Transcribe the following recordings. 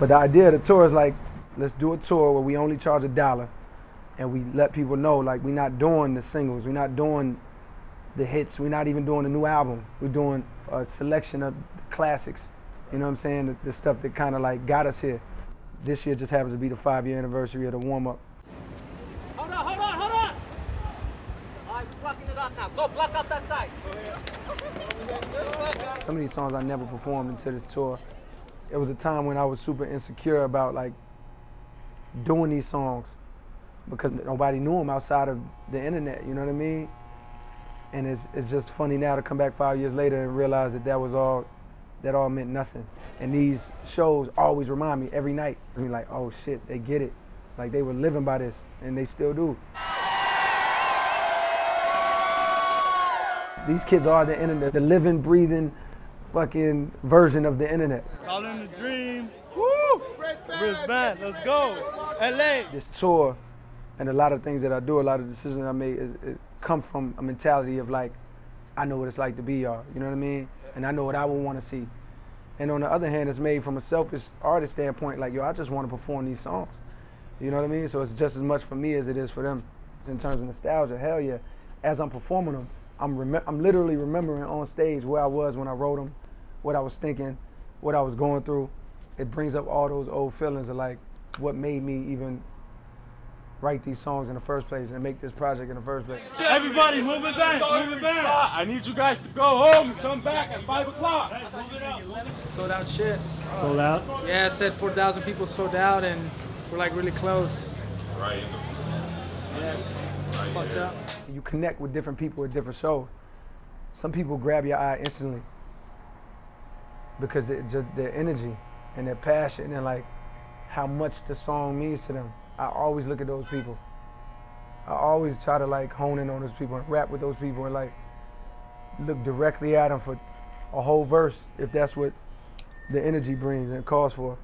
But the idea of the tour is like, let's do a tour where we only charge $1 and we let people know like we're not doing the singles, we're not doing the hits, we're not even doing the new album. We're doing a selection of the classics. You know what I'm saying? The stuff that kind of like got us here. This year just happens to be the 5-year anniversary of the warm-up. Hold on! All right, blocking it off now. Go block out that side. Some of these songs I never performed until this tour. It was a time when I was super insecure about like doing these songs because nobody knew them outside of the internet, you know what I mean? And it's just funny now to come back 5 years later and realize that all meant nothing. And these shows always remind me every night. I mean, like, oh shit, they get it. Like they were living by this, and they still do. These kids are the internet, the living, breathing, fucking version of the internet. All in the dream. Woo! Brisbane, let's go. LA. This tour and a lot of things that I do, a lot of decisions I make, it come from a mentality of like, I know what it's like to be y'all, you know what I mean? And I know what I would want to see. And on the other hand, it's made from a selfish artist standpoint, like, yo, I just want to perform these songs. You know what I mean? So it's just as much for me as it is for them. In terms of nostalgia, hell yeah. As I'm performing them, I'm literally remembering on stage where I was when I wrote them, what I was thinking, what I was going through. It brings up all those old feelings of like what made me even write these songs in the first place and make this project in the first place. Everybody move it back, move it back. I need you guys to go home and come back at 5 o'clock. Sold out shit. Sold out? Yeah, it said 4,000 people sold out and we're like really close. Right. Yes. Fucked up. You connect with different people at different shows. Some people grab your eye instantly because just their energy and their passion and like how much the song means to them. I always look at those people. I always try to like hone in on those people and rap with those people and like look directly at them for a whole verse if that's what the energy brings and calls for.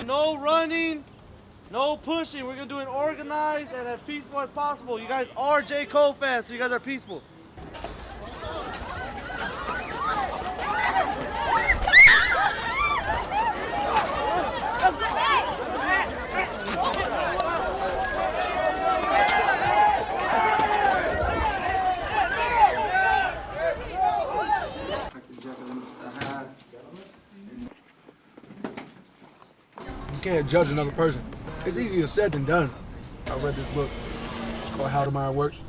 No running, no pushing. We're gonna do it organized and as peaceful as possible. You guys are J. Cole fans, so you guys are peaceful. You can't judge another person. It's easier said than done. I read this book. It's called How the Mind Works.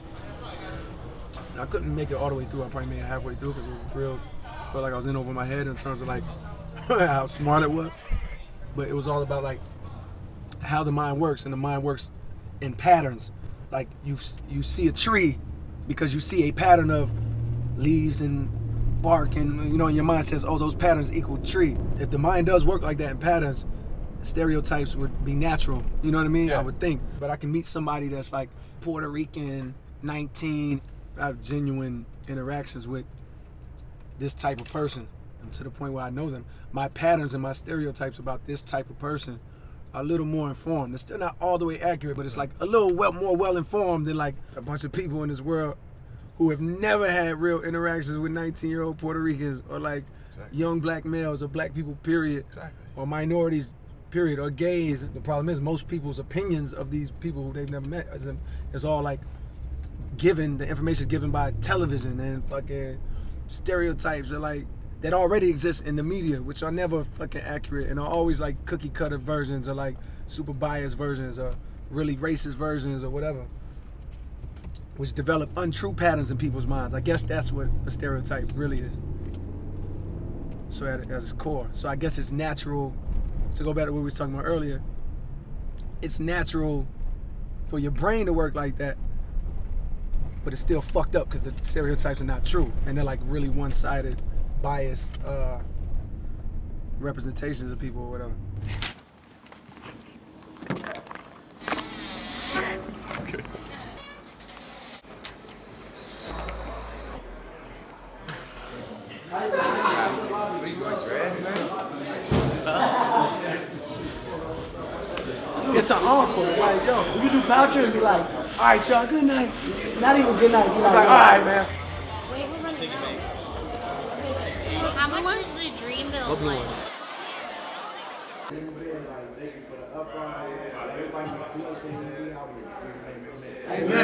And I couldn't make it all the way through. I probably made it halfway through because it was real. Felt like I was in over my head in terms of like how smart it was. But it was all about like how the mind works, and the mind works in patterns. Like you see a tree because you see a pattern of leaves and bark, and you know, your mind says, oh, those patterns equal tree. If the mind does work like that in patterns, stereotypes would be natural, you know what I mean? Yeah. I would think. But I can meet somebody that's like Puerto Rican, 19, I have genuine interactions with this type of person, and to the point where I know them. My patterns and my stereotypes about this type of person are a little more informed. It's still not all the way accurate, but it's like a little more well-informed than like a bunch of people in this world who have never had real interactions with 19-year-old Puerto Ricans or like young black males or black people, period. Or minorities, period, or gays. The problem is most people's opinions of these people who they've never met is all like given, the information is given by television and fucking stereotypes are like that already exist in the media, which are never fucking accurate and are always like cookie cutter versions or like super biased versions or really racist versions or whatever, which develop untrue patterns in people's minds. I guess that's what a stereotype really is. So at its core. So I guess it's natural, to go back to what we were talking about earlier, it's natural for your brain to work like that, but it's still fucked up because the stereotypes are not true. And they're like really one-sided, biased representations of people or whatever. Okay. What are you going, dreads, man? It's an encore. Like, yo, we can do Poucher and be like, all right, y'all, good night. Not even good night. Be like, all right, man. Wait, we're running out. How much is the Dreamville like? Amen.